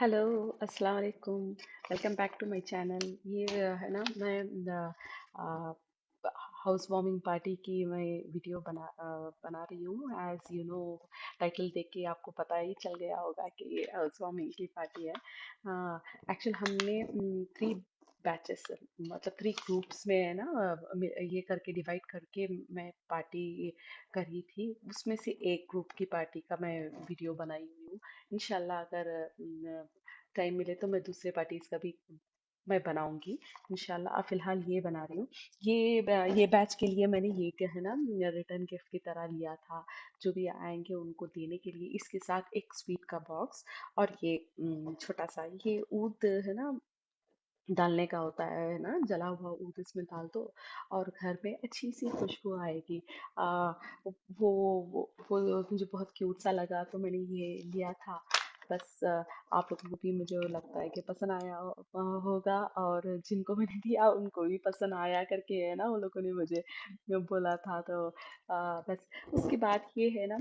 Hello, अस्सलाम वालेकुम। Welcome back to my channel. ये है ना, मैं हाउस वार्मिंग पार्टी की मैं वीडियो बना रही हूँ। एज यू नो, टाइटल देख के आपको पता ही चल गया होगा कि ये हाउस वार्मिंग की पार्टी है। एक्चुअल हमने थ्री बैचेस, मतलब थ्री ग्रुप्स में है ना, ये करके डिवाइड करके मैं पार्टी करी थी। उसमें से एक ग्रुप की पार्टी का मैं वीडियो बनाई हुई हूँ। इंशाल्लाह अगर टाइम मिले तो मैं दूसरे पार्टीज का भी मैं बनाऊंगी इंशाल्लाह। फिलहाल ये बना रही हूँ। ये बैच के लिए मैंने ये क्या है ना, रिटर्न गिफ्ट की तरह लिया था। जो भी आएंगे उनको देने के लिए इसके साथ एक स्वीट का बॉक्स और ये छोटा सा ये ऊद है ना, डालने का होता है ना, जला हुआ ऊद इसमें डाल दो और घर में अच्छी सी खुशबू आएगी। आ, वो वो मुझे बहुत क्यूट सा लगा तो मैंने ये लिया था। बस आप लोगों को भी मुझे लगता है कि पसंद आया होगा, और जिनको मैंने दिया उनको भी पसंद आया करके है ना, उन लोगों ने मुझे बोला था। तो बस उसके बाद ये है ना,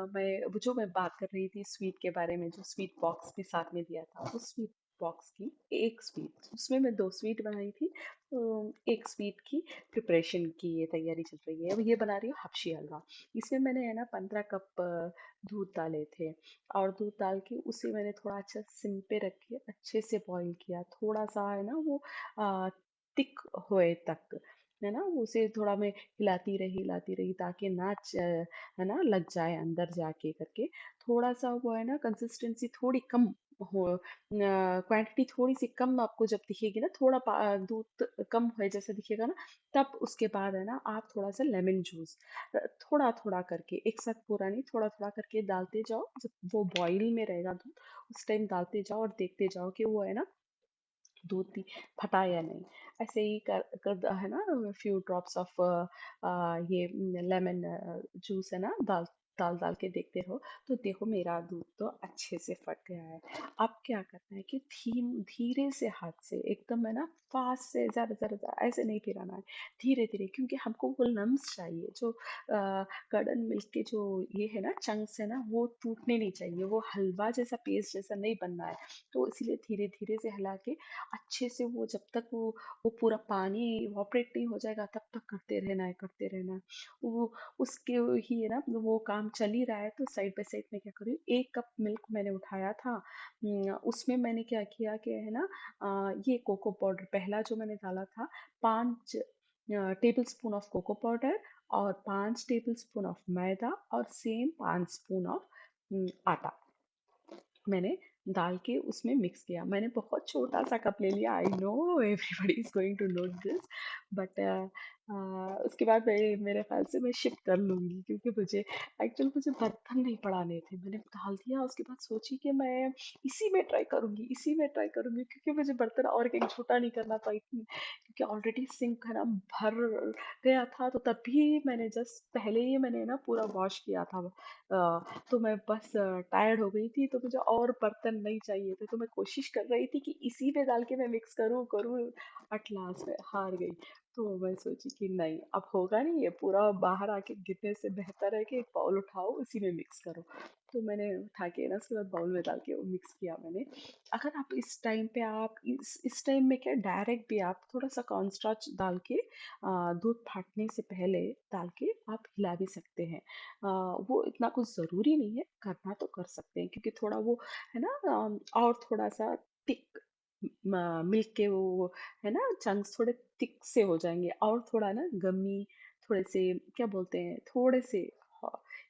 मैं बात कर रही थी स्वीट के बारे में, जो स्वीट बॉक्स भी साथ में दिया था उस स्वीट बॉक्स की एक स्वीट, उसमें मैं दो स्वीट बनाई थी। तो एक स्वीट की प्रिपरेशन की ये तैयारी चल रही है। अब ये बना रही हूँ हबशी हलवा। इसमें मैंने है ना 15 कप दूध डाले थे, और दूध डाल के उसे मैंने थोड़ा अच्छा सिम पे रख के अच्छे से बॉईल किया, थोड़ा सा है ना वो थिक होए तक, है ना। उसे थोड़ा मैं हिलाती रही ताकि है ना लग जाए अंदर जाके करके। थोड़ा सा वो है ना कंसिस्टेंसी थोड़ी कम हो, क्वांटिटी थोड़ी सी कम आपको जब दिखेगी ना, थोड़ा दूध कम हो जैसा दिखेगा ना, तब उसके बाद है ना आप थोड़ा सा लेमन जूस थोड़ा थोड़ा करके, एक साथ पूरा नहीं, थोड़ा थोड़ा करके डालते जाओ। जब वो बॉईल में रहेगा दूध, उस टाइम डालते जाओ और देखते जाओ कि वो है ना दूध भी फटा या नहीं। ऐसे ही कर है ना, फ्यू ड्रॉप्स ऑफ ये लेमन जूस है ना, डाल डाल डाल के देखते रहो। तो देखो मेरा दूध तो अच्छे से फट गया है। अब क्या करना है कि धीरे से हाथ से एकदम है ना, फास्ट से, ज्यादा ज्यादा ज्यादा ऐसे नहीं पिराना है, धीरे धीरे, क्योंकि हमको वो लम्स चाहिए जो कर्डन मिल्क के जो ये है ना चंक्स है ना, वो टूटने नहीं चाहिए, वो हलवा जैसा पेस्ट जैसा नहीं बनना है। तो इसीलिए धीरे धीरे से हिला के अच्छे से, वो जब तक वो पूरा पानी इवापोरेट नहीं हो जाएगा तब तक करते रहना है, करते रहना है। वो उसके ही है ना, वो काम चल ही रहा है तो साइड बाय साइड में क्या करूँ, 1 कप मिल्क मैंने उठाया था। उसमें मैंने क्या किया कि है ना, ये कोको पाउडर पहला जो मैंने डाला था, 5 tablespoon of cocoa powder और 5 टेबल स्पून ऑफ मैदा और सेम 5 स्पून ऑफ आटा मैंने डाल के उसमें मिक्स किया। मैंने बहुत छोटा सा कप ले लिया। I know everybody is going to note this, but उसके बाद मैं, मेरे ख्याल से मैं शिफ्ट कर लूंगी, क्योंकि मुझे बर्तन नहीं पड़ाने थे। मैंने डाल दिया, उसके बाद सोची कि मैं इसी में ट्राई करूंगी, क्योंकि मुझे बर्तन और कहीं छोटा नहीं करना था इतनी, क्योंकि ऑलरेडी सिंक है ना भर गया था। तो तभी मैंने जस्ट पहले ही मैंने ना पूरा वॉश किया था। तो मैं बस टायर्ड हो गई थी, तो मुझे और बर्तन नहीं चाहिए थे, तो मैं कोशिश कर रही थी कि इसी में डाल के मैं मिक्स करूँ करूँ। एट लास्ट मैं हार गई। तो मैं सोची कि नहीं, अब होगा नहीं, ये पूरा बाहर आके गिरने से बेहतर है कि एक बाउल उठाओ उसी में मिक्स करो। तो मैंने उठा के ना उसके बाद बाउल में डाल के वो मिक्स किया मैंने। अगर आप इस टाइम पे, आप इस टाइम में क्या डायरेक्ट भी आप थोड़ा सा कॉर्नस्टार्च डाल के दूध फाटने से पहले डाल के आप हिला भी सकते हैं। वो इतना कुछ ज़रूरी नहीं है, करना तो कर सकते हैं, क्योंकि थोड़ा वो है ना, और थोड़ा सा थिक मिल्क के वो है ना चंक्स थोड़े थिक से हो जाएंगे, और थोड़ा ना गमी, थोड़े से क्या बोलते हैं, थोड़े से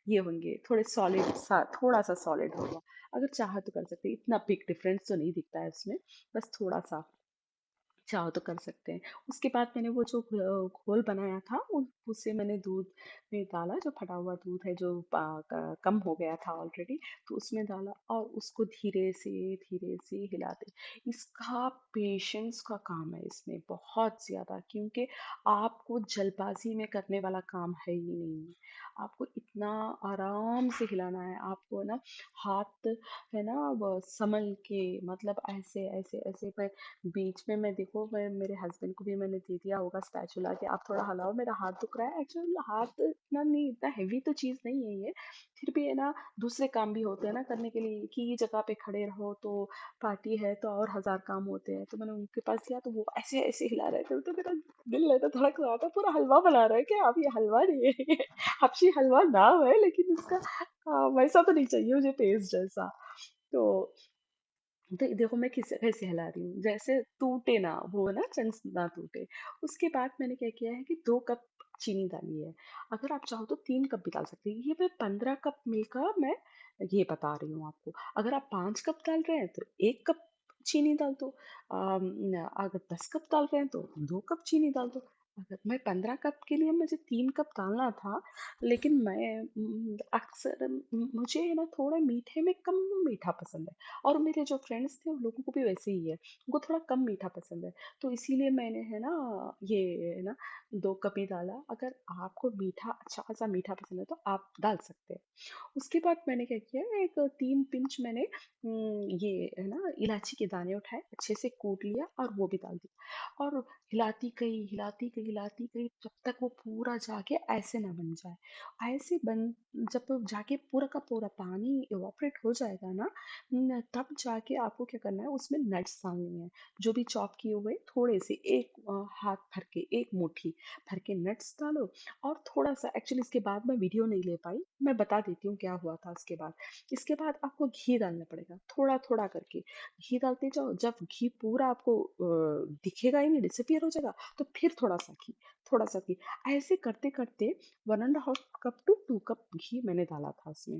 ये होंगे, थोड़े सॉलिड सा, थोड़ा सा सॉलिड होगा। अगर चाहा तो कर सकते हैं, इतना बिग डिफरेंस तो नहीं दिखता है उसमें, बस थोड़ा सा चाहो तो कर सकते हैं। उसके बाद मैंने वो जो घोल बनाया था, उसे मैंने दूध में डाला, जो फटा हुआ दूध है जो कम हो गया था ऑलरेडी, तो उसमें डाला और उसको धीरे से हिलाते। इसका पेशेंस का काम है इसमें बहुत ज़्यादा, क्योंकि आपको जल्दबाजी में करने वाला काम है ही नहीं। आपको इतना आराम से हिलाना है, आपको है ना हाथ है ना वो संभल के, मतलब ऐसे ऐसे ऐसे बीच में मैं देखो, मैं मेरे हस्बैंड को भी मैंने दे दिया होगा स्पैचुला कि आप थोड़ा हलाओ, मेरा हाथ तो दुख रहा है एक्चुअली, हाथ इतना नहीं, इतना हैवी तो चीज नहीं है ये, फिर भी है ना दूसरे काम भी होते हैं ना करने के लिए, कि ये जगह पे खड़े रहो तो पार्टी है तो और हजार काम होते हैं। तो मैंने उनके पास गया तो वो ऐसे ऐसे हिला रहे थे, तो मेरा दिल लेता धड़क रहा था, पूरा हलवा बना रहा है क्या? अब ये हलवा नहीं है, ये हबशी हलवा नाम है, लेकिन इसका वैसा तो नहीं चाहिए मुझे, टेस्ट जैसा। तो देखो मैं किस कैसे हिला रही हूँ, जैसे टूटे ना वो ना, चंक्स ना टूटे। उसके बाद मैंने क्या किया है कि 2 कप चीनी डाली है। अगर आप चाहो तो 3 कप भी डाल सकते हैं, ये मैं 15 कप मिलकर मैं ये बता रही हूँ आपको। अगर आप 5 कप डाल रहे हैं तो 1 कप चीनी डाल दो। अगर 10 कप डाल रहे हैं तो 2 कप चीनी डाल दो। अगर मैं 15 कप के लिए मुझे 3 कप डालना था, लेकिन मैं अक्सर मुझे है ना थोड़ा मीठे में कम मीठा पसंद है, और मेरे जो फ्रेंड्स थे उन लोगों को भी वैसे ही है, उनको थोड़ा कम मीठा पसंद है। तो इसीलिए मैंने है ना ये है ना 2 कप ही डाला। अगर आपको मीठा अच्छा खासा मीठा पसंद है तो आप डाल सकते हैं। उसके बाद मैंने क्या किया, एक 3 पिंच मैंने ये है ना इलायची के दाने उठाए, अच्छे से कूट लिया और वो भी डाल दिया, और हिलाती गई हिलाती गई हिलाती गई जब तक वो पूरा जाके ऐसे ना बन जाए। ऐसे बन जब जाके पूरा का पूरा पानी इवापोरेट हो जाएगा ना, तब जाके आपको क्या करना है, उसमें नट्स डालनी है, जो भी चॉप किए हुए थोड़े से, एक हाथ भर के, एक मुट्ठी भर के नट्स डालो। और थोड़ा सा एक्चुअली इसके बाद मैं वीडियो नहीं ले पाई, मैं बता देती हूँ क्या हुआ था इसके बाद। इसके बाद आपको घी डालना पड़ेगा थोड़ा थोड़ा करके, घी डालते जाओ, जब घी पूरा आपको दिखेगा ही नहीं, डिसअपियर हो जाएगा, तो फिर थोड़ा सा घी, थोड़ा सा घी, ऐसे करते करते 1.5 कप to 2 कप घी मैंने डाला था उसमें।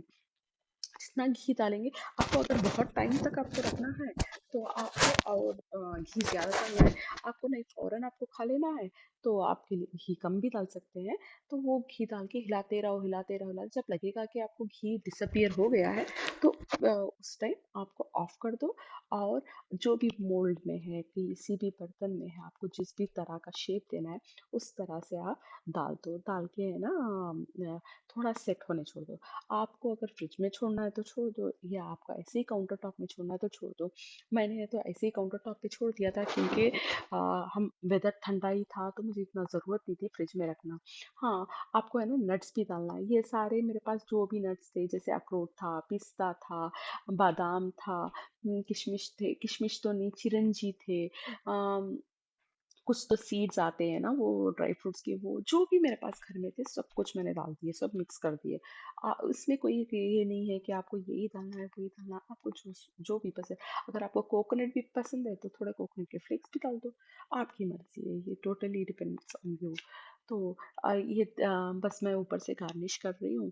जितना घी डालेंगे, आपको अगर बहुत टाइम तक आपको रखना है तो आपको और घी ज़्यादा डालना है, आपको नहीं फ़ौरन आपको खा लेना है तो आपके लिए घी कम भी डाल सकते हैं। तो वो घी डाल के हिलाते रहो हिलाते रहो हिलाते, जब लगेगा कि आपको घी डिसअपियर हो गया है तो उस टाइम आपको ऑफ कर दो। और जो भी मोल्ड में है, किसी भी बर्तन में है, आपको जिस भी तरह का शेप देना है उस तरह से आप डाल दो। डाल के है ना थोड़ा सेट होने छोड़ दो। आपको अगर फ्रिज में छोड़ना है तो छोड़ दो, या आपका ऐसे ही काउंटर टॉप में छोड़ना है तो छोड़ दो। मैंने तो ऐसे ही काउंटर टॉप पे छोड़ दिया था, क्योंकि हम वेदर ठंडा ही था तो मुझे इतना ज़रूरत नहीं थी फ्रिज में रखना। हाँ, आपको है ना नट्स भी डालना है, ये सारे मेरे पास जो भी नट्स थे, जैसे अखरोट था, पिस्ता था, बादाम था, किशमिश थे, किशमिश तो नहीं, चिरंजी थे, कुछ तो सीड्स आते हैं ना वो ड्राई फ्रूट्स के, वो जो भी मेरे पास घर में थे सब कुछ मैंने डाल दिए, सब मिक्स कर दिए। इसमें कोई ये नहीं है कि आपको यही डालना है वही डालना है, आपको जो जो भी पसंद। अगर आपको कोकोनट भी पसंद है तो थोड़े कोकोनट के फ्लेक्स भी डाल दो, आपकी मर्जी है, ये टोटली डिपेंड्स ऑन यू। तो ये बस मैं ऊपर से गार्निश कर रही हूँ।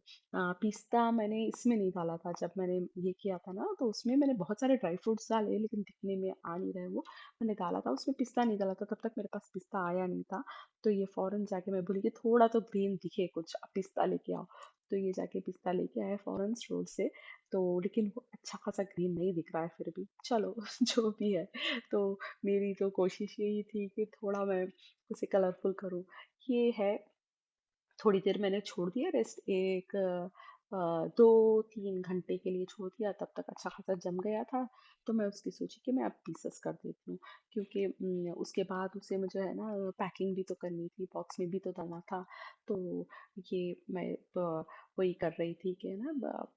पिस्ता मैंने इसमें नहीं डाला था, जब मैंने ये किया था ना तो उसमें मैंने बहुत सारे ड्राई फ्रूट्स डाले, लेकिन दिखने में आ नहीं रहे वो। मैंने डाला था उसमें पिस्ता, नहीं डाला था तब तक मेरे पास पिस्ता आया नहीं था। तो ये फौरन जाके मैं बोली कि थोड़ा तो ग्रीन दिखे कुछ, आप पिस्ता लेके आओ। तो ये जाके पिस्ता लेके आए फौरन स्टोर से। तो लेकिन वो अच्छा खासा ग्रीन नहीं दिख रहा है, फिर भी चलो जो भी है। तो मेरी तो कोशिश यही थी कि थोड़ा मैं उसे कलरफुल करूँ। ये है, थोड़ी देर मैंने छोड़ दिया रेस्ट, एक 2-3 घंटे के लिए छोड़ दिया, तब तक अच्छा खासा जम गया था। तो मैं उसकी सोची कि मैं अब पीसेस कर देती हूँ, क्योंकि उसके बाद उसे मुझे है ना पैकिंग भी तो करनी थी, बॉक्स में भी तो डालना था। तो ये मैं वही कर रही थी कि ना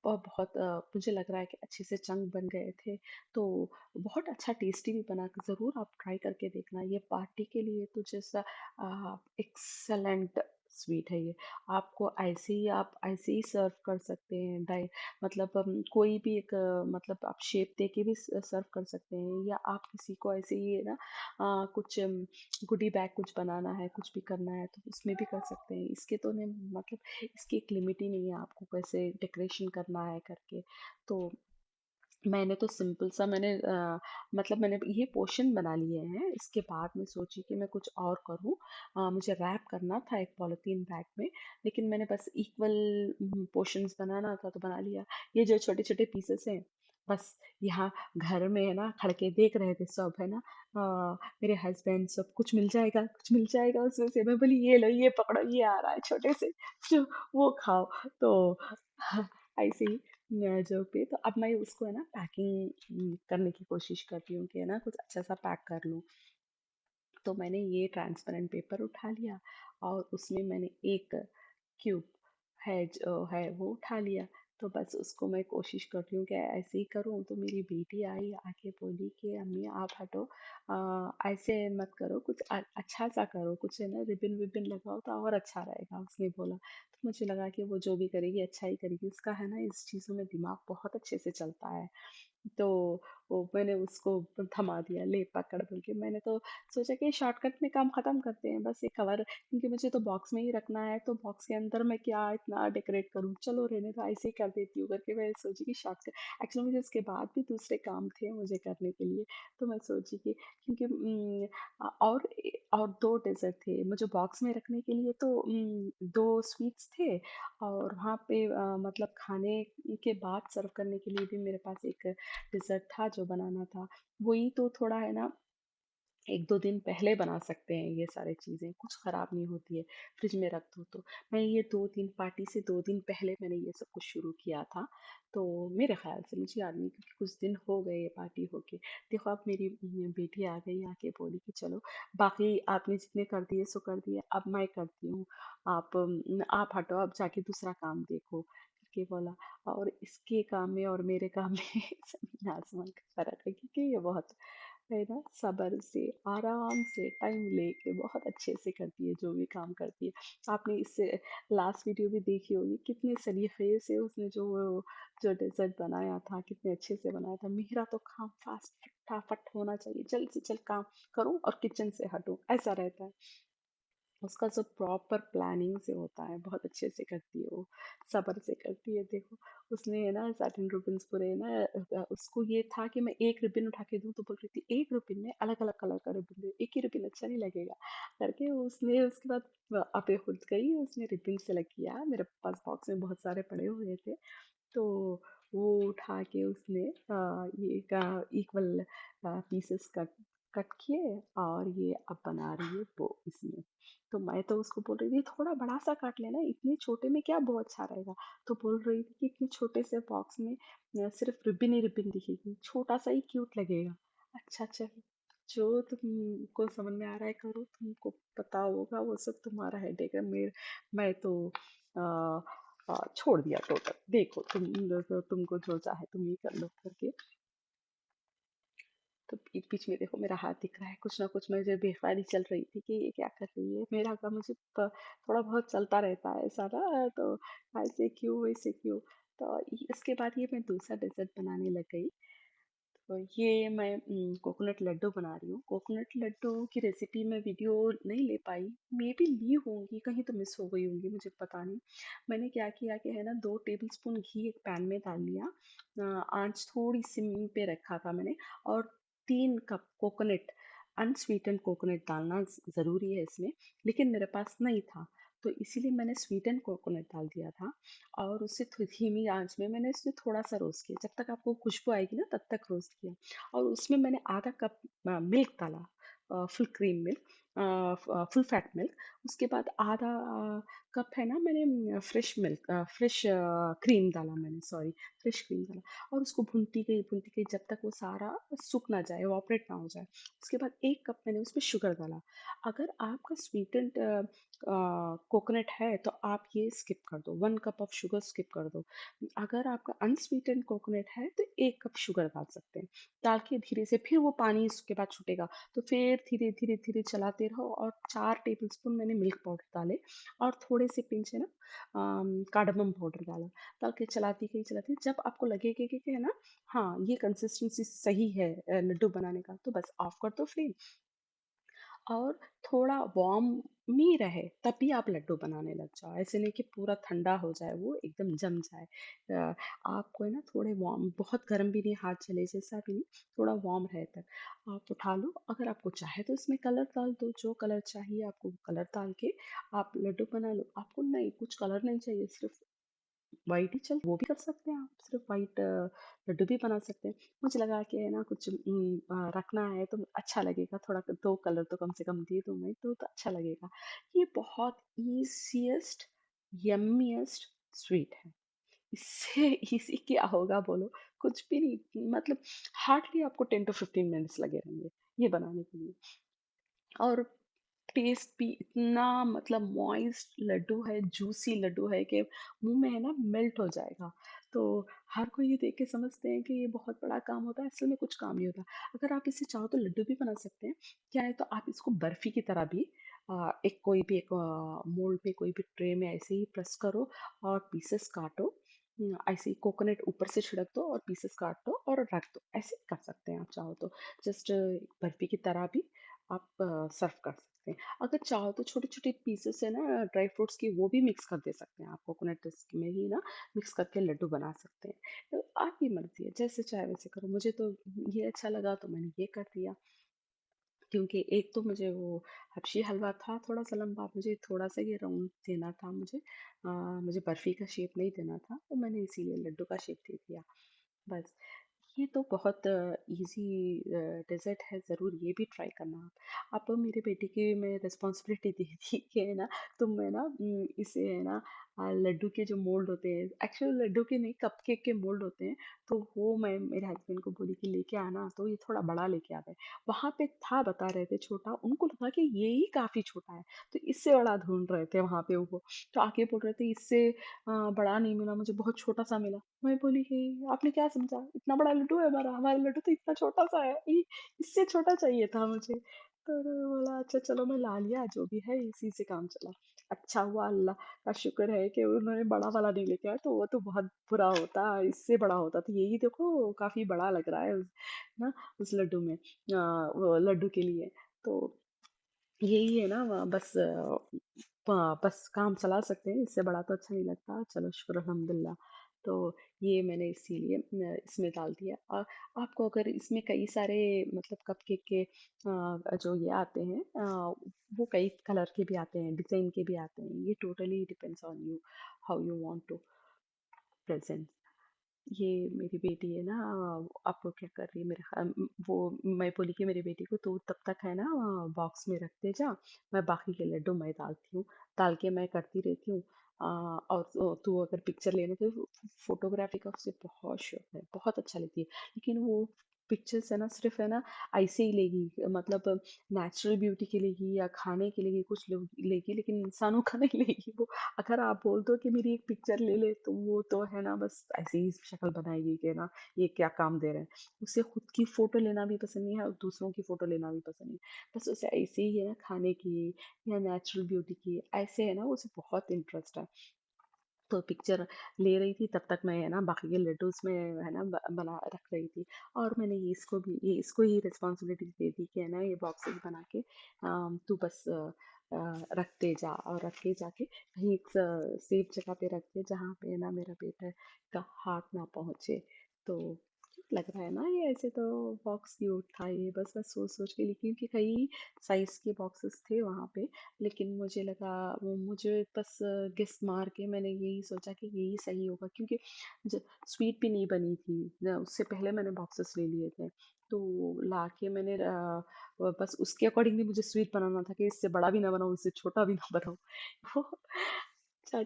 बहुत मुझे लग रहा है कि अच्छे से चंक बन गए थे। तो बहुत अच्छा टेस्टी भी बना, ज़रूर आप ट्राई करके देखना, ये पार्टी के लिए तो जैसा एक्सलेंट स्वीट है ये। आपको ऐसे ही, आप ऐसे ही सर्व कर सकते हैं, डाइ मतलब कोई भी एक मतलब आप शेप दे के भी सर्व कर सकते हैं, या आप किसी को ऐसे ही है ना कुछ गुडी बैग कुछ बनाना है, कुछ भी करना है तो उसमें भी कर सकते हैं। इसके तो नहीं मतलब इसकी एक लिमिट ही नहीं है, आपको कैसे डेकोरेशन करना है करके। तो मैंने तो सिंपल सा मैंने मतलब मैंने ये पोर्शन बना लिए हैं, इसके बाद मैं सोची कि मैं कुछ और करूं। मुझे रैप करना था एक पॉलिथीन बैग में, लेकिन मैंने बस इक्वल पोर्शंस बनाना था तो बना लिया। ये जो छोटे छोटे पीसेस हैं, बस यहाँ घर में है ना खड़के देख रहे थे सब, है ना मेरे हस्बैंड, सब कुछ मिल जाएगा कुछ मिल जाएगा उसमें से। मैं बोली ये लो, ये पकड़ो, ये आ रहा है छोटे से, जो वो खाओ। तो ऐसे ही जो पे, तो अब मैं उसको है ना पैकिंग करने की कोशिश करती हूँ कि है ना कुछ अच्छा सा पैक कर लूँ। तो मैंने ये ट्रांसपेरेंट पेपर उठा लिया और उसमें मैंने एक क्यूब है जो है वो उठा लिया। तो बस उसको मैं कोशिश कर रही हूँ कि ऐसे ही करूँ। तो मेरी बेटी आई आके बोली कि अम्मी आप हटो, ऐसे मत करो, कुछ अच्छा सा करो, कुछ है ना रिबन विबन लगाओ तो और अच्छा रहेगा, उसने बोला। तो मुझे लगा कि वो जो भी करेगी अच्छा ही करेगी, उसका है ना इस चीज़ों में दिमाग बहुत अच्छे से चलता है। तो वो मैंने उसको थमा दिया, ले पकड़ बोल के। मैंने तो सोचा कि शॉर्टकट में काम खत्म करते हैं, बस ये कवर, क्योंकि मुझे तो बॉक्स में ही रखना है, तो बॉक्स के अंदर मैं क्या इतना डेकोरेट करूँ, चलो रहने दो, ऐसे ही कर देती हूँ करके मैं सोची कि शॉर्टकट। एक्चुअली मुझे उसके बाद भी दूसरे काम थे मुझे करने के लिए। तो मैं सोची कि क्योंकि और दो डेजर्ट थे मुझे बॉक्स में रखने के लिए, तो दो स्वीट्स थे, और वहाँ पे मतलब खाने के बाद सर्व करने के लिए भी मेरे पास एक डिज़र्ट था जो बनाना था। वही तो थोड़ा है ना, 1-2 दिन पहले बना सकते हैं ये सारी चीज़ें, कुछ ख़राब नहीं होती है, फ्रिज में रख दो तो। मैं ये 2-3 पार्टी से 2 दिन पहले मैंने ये सब कुछ शुरू किया था। तो मेरे ख़्याल से, मुझे याद नहीं क्योंकि कुछ दिन हो गए ये पार्टी होके। देखो अब मेरी बेटी आ गई, आके बोली कि चलो बाकी आपने जितने कर दिए सो कर दिए, अब मैं करती हूँ। आप हटो, अब जाके दूसरा काम देखो, करके बोला। और इसके काम में और मेरे काम में ज़मीन आसमान का फ़र्क है, क्योंकि ये बहुत है ना सब्र से, आराम से, टाइम लेके बहुत अच्छे से करती है जो भी काम करती है। आपने इससे लास्ट वीडियो भी देखी होगी, कितने सलीके से उसने जो डेजर्ट बनाया था, कितने अच्छे से बनाया था। मेरा तो काम फास्ट फटाफट होना चाहिए, जल्द से जल्द काम करूं और किचन से हटूं, ऐसा रहता है। उसका सब प्रॉपर प्लानिंग से होता है, बहुत अच्छे से करती है वो, सब्र से करती है। देखो उसने है ना सैटिन रिबन्स पूरे ना, उसको ये था कि मैं एक रिबन उठा के दूं, तो बोल रही थी एक रिबन में अलग अलग कलर का रिबन दे, एक ही रिबन अच्छा नहीं लगेगा करके। उसने उसके बाद अपे खुद गई, उसने रिबन सेलेक्ट किया, मेरे पास बॉक्स में बहुत सारे पड़े हुए थे। तो वो उठा के उसने ये इक्वल पीसेस कट कट किए, और ये अब बना रही है वो इसमें। तो मैं तो उसको बोल रही थी थोड़ा बड़ा सा काट लेना, इतने छोटे में क्या बहुत अच्छा रहेगा। तो बोल रही थी कि इतने छोटे से बॉक्स में सिर्फ रिबन ही रिबन दिखेगी, छोटा सा ही क्यूट लगेगा। अच्छा चलो, जो तुमको समझ में आ रहा है करो, तुमको पता होगा वो सब तुम्हारा हेडेक है। मैं तो छोड़ दिया टोटल, देखो तुमको जो चाहे तुम ही कर लो करके। तो बीच बीच में देखो मेरा हाथ दिख रहा है, कुछ ना कुछ मुझे बेख्याली चल रही थी कि ये क्या कर रही है। मेरा काम मुझे थोड़ा बहुत चलता रहता है सारा, तो ऐसे क्यों वैसे क्यों। तो इसके बाद ये मैं दूसरा डेजर्ट बनाने लग गई। तो ये मैं कोकोनट लड्डू बना रही हूँ। कोकोनट लड्डू की रेसिपी मैं वीडियो नहीं ले पाई, मे बी ली होंगी, कहीं तो मिस हो गई होंगी, मुझे पता नहीं। मैंने क्या किया कि है ना 2 टेबलस्पून घी एक पैन में डाल लिया, आंच थोड़ी सिम पे रखा था मैंने, और 3 कप कोकोनट, अनस्वीटेंड कोकोनट डालना ज़रूरी है इसमें, लेकिन मेरे पास नहीं था, तो इसीलिए मैंने स्वीटेंड कोकोनट डाल दिया था। और उसे धीमी आंच में मैंने इसे थोड़ा सा रोस्ट किया, जब तक आपको खुशबू आएगी ना तब तक रोस्ट किया। और उसमें मैंने आधा कप मिल्क डाला, full cream milk, full fat milk. उसके बाद आधा कप है ना मैंने फ्रेश मिल्क, फ्रेश क्रीम डाला मैंने, सॉरी, फ्रेश क्रीम डाला। और उसको भूनती गई जब तक वो सारा सूख ना जाए, ऑपरेट ना हो जाए। उसके बाद 1 कप मैंने उसमें शुगर डाला। अगर आपका स्वीटेंड कोकोनट है तो आप ये स्किप कर दो, 1 कप ऑफ शुगर स्किप कर दो। अगर आपका अनस्वीटेंड कोकोनट है तो 1 कप शुगर डाल सकते हैं। डाल के धीरे से, फिर वो पानी इसके बाद छूटेगा, तो फिर धीरे धीरे धीरे चलाते रहो। और 4 टेबलस्पून मैंने मिल्क पाउडर डाले, और थोड़े से पिंच है ना कार्डमम पाउडर डाला। डाल के चलाती जब आपको लगेगा कि है ना, हाँ ये कंसिस्टेंसी सही है लड्डू बनाने का, तो बस ऑफ कर दो फ्लेम। और थोड़ा वार्म ही रहे तभी आप लड्डू बनाने लग जाओ, ऐसे नहीं कि पूरा ठंडा हो जाए, वो एकदम जम जाए। अ, आपको है ना थोड़े वार्म, बहुत गर्म भी नहीं, हाथ जले जैसा भी नहीं, थोड़ा वार्म रहे तक आप उठा लो। अगर आपको चाहे तो इसमें कलर डाल दो, जो कलर चाहिए आपको कलर डाल के आप लड्डू बना लो। आपको नहीं कुछ कलर नहीं चाहिए, सिर्फ वाइट ही चल, वो भी कर सकते हैं आप, सिर्फ वाइट लड्डू भी बना सकते हैं। मुझे लगा कि है ना कुछ रखना है तो अच्छा लगेगा, थोड़ा 2 कलर तो कम से कम दे दूँ मैं, तो अच्छा लगेगा। ये बहुत ईजीएस्ट, यम्मीएस्ट स्वीट है। इससे इजी क्या होगा बोलो, कुछ भी नहीं, मतलब हार्डली आपको 10 to 15 मिनट्स लगे रहेंगे ये बनाने के लिए। और टेस्ट भी इतना मतलब मॉइस्ट लड्डू है, जूसी लड्डू है कि मुंह में है ना मेल्ट हो जाएगा। तो हर कोई ये देख के समझते हैं कि ये बहुत बड़ा काम होता है, असल में कुछ काम नहीं होता। अगर आप इसे चाहो तो लड्डू भी बना सकते हैं। क्या है तो आप इसको बर्फी की तरह भी एक कोई भी एक मोल्ड पे कोई भी ट्रे में ऐसे ही प्रेस करो और पीसेस काटो। ऐसे ही कोकोनट ऊपर से छिड़क दो और पीसेस काट दो और रख दो, ऐसे कर सकते हैं आप चाहो तो। जस्ट बर्फी की तरह भी आप सर्व कर सकते हैं। अगर चाहो तो छोटे छोटे पीसेस है ना ड्राई फ्रूट्स की, वो भी मिक्स कर दे सकते हैं आप कोकोनट में ही ना, मिक्स करके लड्डू बना सकते हैं। तो आपकी मर्जी है, जैसे चाहे वैसे करो। मुझे तो ये अच्छा लगा तो मैंने ये कर दिया। क्योंकि एक तो मुझे वो हबशी हलवा था थोड़ा सा लंबा, मुझे थोड़ा सा ये राउंड देना था। मुझे बर्फी का शेप नहीं देना था, तो मैंने इसीलिए लड्डू का शेप दे दिया। बस ये तो बहुत इजी डेजर्ट है, ज़रूर ये भी ट्राई करना आप। मेरे बेटे की मैं रिस्पॉन्सिबिलिटी दी थी कि है ना तुम है ना इसे है ना लड्डू के जो मोल्ड होते हैं, एक्चुअली लड्डू के नहीं कपकेक के मोल्ड होते हैं। तो वो मैं मेरे हस्बैंड को बोली कि लेके आना, तो ये थोड़ा बड़ा लेके आ गए। वहाँ पे था बता रहे थे छोटा, उनको लगा कि ये ही काफ़ी छोटा है, तो इससे बड़ा ढूंढ रहे थे वहाँ पे वो। तो आके बोल रहे थे इससे बड़ा नहीं मिला मुझे, बहुत छोटा सा मिला। मैं बोली कि आपने क्या समझा, इतना बड़ा लड्डू है हमारा, हमारा लड्डू तो इतना छोटा सा है, इससे छोटा चाहिए था मुझे। तो उन्होंने बोला अच्छा चलो मैं ला लिया, जो भी है इसी से काम चला। अच्छा हुआ, अल्लाह का शुक्र है कि उन्होंने बड़ा वाला नहीं लेके आया, तो वो तो बहुत बुरा होता, इससे बड़ा होता। तो यही देखो काफी बड़ा लग रहा है ना उस लड्डू में, वो लड्डू के लिए। तो यही है ना बस बस काम चला सकते हैं, इससे बड़ा तो अच्छा नहीं लगता। चलो शुक्र अल्हम्दुलिल्लाह। तो ये मैंने इसीलिए इसमें डाल दिया। और आपको अगर इसमें कई सारे मतलब कपकेक के जो ये आते हैं वो कई कलर के भी आते हैं, डिजाइन के भी आते हैं। ये totally depends on you, how you want to present. ये मेरी बेटी है ना, आपको क्या कर रही है वो मैं बोली कि मेरी बेटी को तू तब तक है ना बॉक्स में रखते जा, मैं बाकी के लड्डू मैं डालती हूँ, डाल के मैं करती रहती हूँ। और तू अगर पिक्चर लेने तो फोटोग्राफी का उसे बहुत शौक है, बहुत अच्छा लेती है। लेकिन वो पिक्चर्स है ना सिर्फ है ना ऐसे ही लेगी, मतलब नेचुरल ब्यूटी के लेगी या खाने के लिए कुछ लेगी, लेकिन इंसानों का नहीं लेगी वो। अगर आप बोल दो कि मेरी एक पिक्चर ले ले, तो वो तो है ना बस ऐसे ही शक्ल बनाएगी कि ना ये क्या काम दे रहे हैं। उसे खुद की फोटो लेना भी पसंद नहीं है और दूसरों की फोटो लेना भी पसंद नहीं है। बस उसे ऐसे ही है ना खाने की या नेचुरल ब्यूटी की ऐसे है ना उसे बहुत इंटरेस्ट है। तो पिक्चर ले रही थी तब तक मैं है ना बाकी के लड्डू उसमें है ना बना रख रही थी। और मैंने ये इसको ही रिस्पॉन्सिबिलिटी दे दी कि है ना ये बॉक्सेस बना के तू बस रखते जा, और रख के जाके कहीं एक सेफ जगह पे रखते जहाँ पे है ना मेरा बेटा का हाथ ना पहुँचे। तो क्यूट लग रहा है ना ये, ऐसे तो बॉक्स क्यूट था ये, बस मैं सोच सोच के लिखी, क्योंकि कई साइज के बॉक्सेस थे वहाँ पे। लेकिन मुझे लगा वो मुझे बस गेस मार के मैंने यही सोचा कि यही सही होगा, क्योंकि स्वीट भी नहीं बनी थी उससे पहले मैंने बॉक्सेस ले लिए थे। तो ला के मैंने बस उसके अकॉर्डिंगली मुझे स्वीट बनाना था कि इससे बड़ा भी ना बनाऊँ, इससे छोटा भी ना बनाऊँ। वो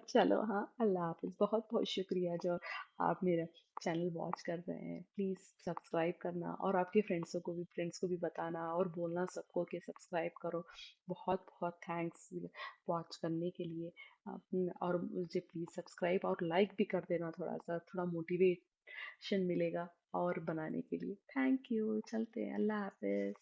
चलो हाँ, अल्लाह हाफिज। बहुत बहुत शुक्रिया जो आप मेरा चैनल वॉच कर रहे हैं। प्लीज़ सब्सक्राइब करना और आपके फ्रेंड्स को भी बताना और बोलना सबको कि सब्सक्राइब करो। बहुत बहुत थैंक्स वॉच करने के लिए। और मुझे प्लीज़ सब्सक्राइब और लाइक भी कर देना, थोड़ा सा थोड़ा मोटिवेशन मिलेगा और बनाने के लिए। थैंक यू, चलते हैं, अल्लाह हाफिज।